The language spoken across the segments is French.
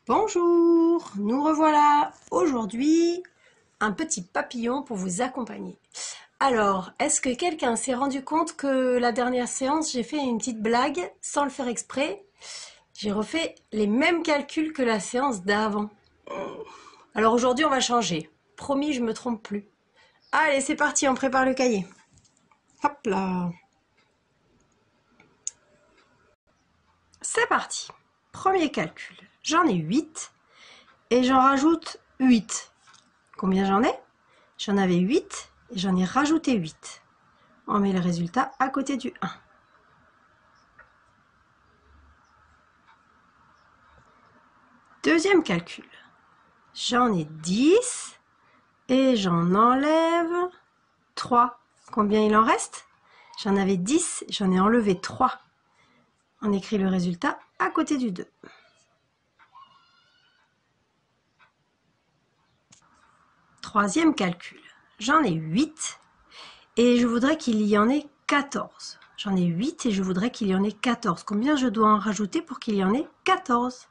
Bonjour, nous revoilà aujourd'hui un petit papillon pour vous accompagner. Alors, est-ce que quelqu'un s'est rendu compte que la dernière séance, j'ai fait une petite blague sans le faire exprès? J'ai refait les mêmes calculs que la séance d'avant. Alors aujourd'hui, on va changer. Promis, je me trompe plus. Allez, c'est parti, on prépare le cahier. Hop là. C'est parti. Premier calcul. J'en ai 8 et j'en rajoute 8. Combien j'en ai? J'en avais 8 et j'en ai rajouté 8. On met le résultat à côté du 1. Deuxième calcul. J'en ai 10 et j'en enlève 3. Combien il en reste? J'en avais 10, j'en ai enlevé 3. On écrit le résultat à côté du 2. Troisième calcul. J'en ai 8 et je voudrais qu'il y en ait 14. J'en ai 8 et je voudrais qu'il y en ait 14. Combien je dois en rajouter pour qu'il y en ait 14?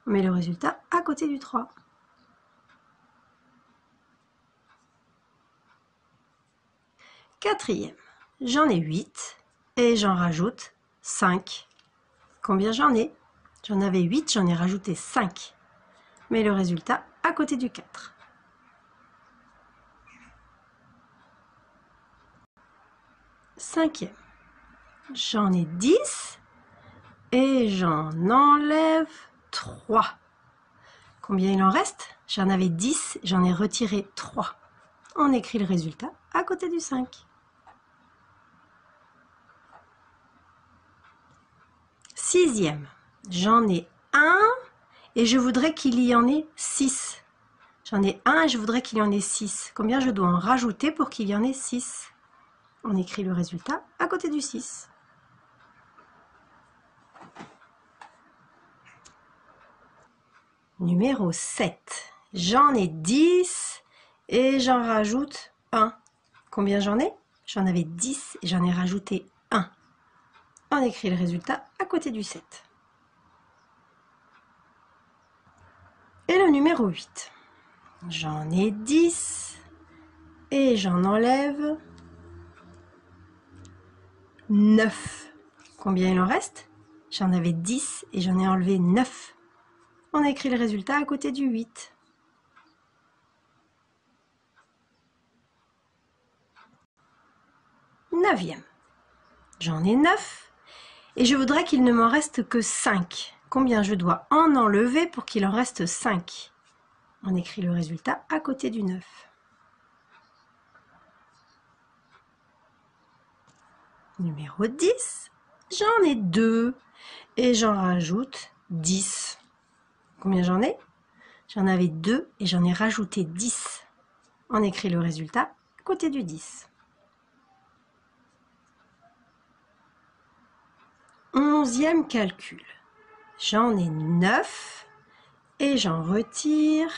On met le résultat à côté du 3. Quatrième. J'en ai 8 et j'en rajoute 5. Combien j'en ai? J'en avais 8, j'en ai rajouté 5. Mais le résultat à côté du 4. Cinquième. J'en ai 10 et j'en enlève 3. Combien il en reste? J'en avais 10, j'en ai retiré 3. On écrit le résultat à côté du 5. Sixième. J'en ai 1 et je voudrais qu'il y en ait 6. J'en ai 1 et je voudrais qu'il y en ait 6. Combien je dois en rajouter pour qu'il y en ait 6? On écrit le résultat à côté du 6. Numéro 7. J'en ai 10 et j'en rajoute 1. Combien j'en ai? J'en avais 10 et j'en ai rajouté 1. On écrit le résultat à côté du 7. Et le numéro 8. J'en ai 10 et j'en enlève 9. Combien il en reste? J'en avais 10 et j'en ai enlevé 9. On écrit le résultat à côté du 8. Neuvième. J'en ai 9 et je voudrais qu'il ne m'en reste que 5. Combien je dois en enlever pour qu'il en reste 5? On écrit le résultat à côté du 9. Numéro 10. J'en ai 2 et j'en rajoute 10. Combien j'en ai? J'en avais 2 et j'en ai rajouté 10. On écrit le résultat à côté du 10. 11e calcul. J'en ai 9 et j'en retire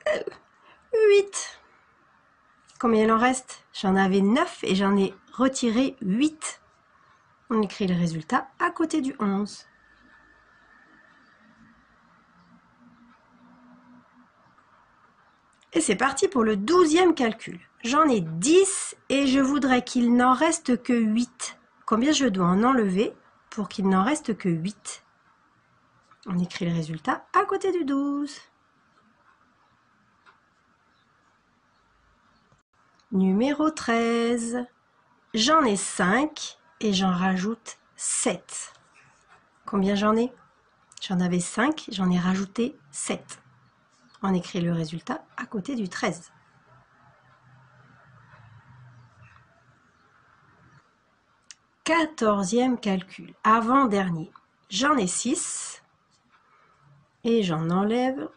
8. Combien il en reste? J'en avais 9 et j'en ai retiré 8. On écrit le résultat à côté du 11. Et c'est parti pour le 12e calcul. J'en ai 10 et je voudrais qu'il n'en reste que 8. Combien je dois en enlever pour qu'il n'en reste que 8? On écrit le résultat à côté du 12. Numéro 13. J'en ai 5 et j'en rajoute 7. Combien j'en ai? J'en avais 5, j'en ai rajouté 7. On écrit le résultat à côté du 13. Quatorzième calcul, avant-dernier. J'en ai 6 et j'en enlève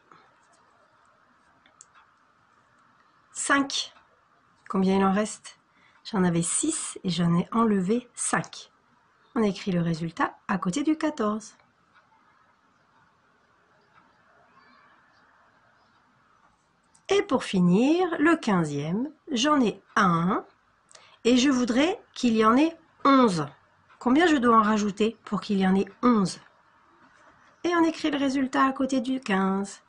5. Combien il en reste? J'en avais 6 et j'en ai enlevé 5. On écrit le résultat à côté du 14. Et pour finir, le 15e, j'en ai 1 et je voudrais qu'il y en ait 11. Combien je dois en rajouter pour qu'il y en ait 11? Et on écrit le résultat à côté du 15.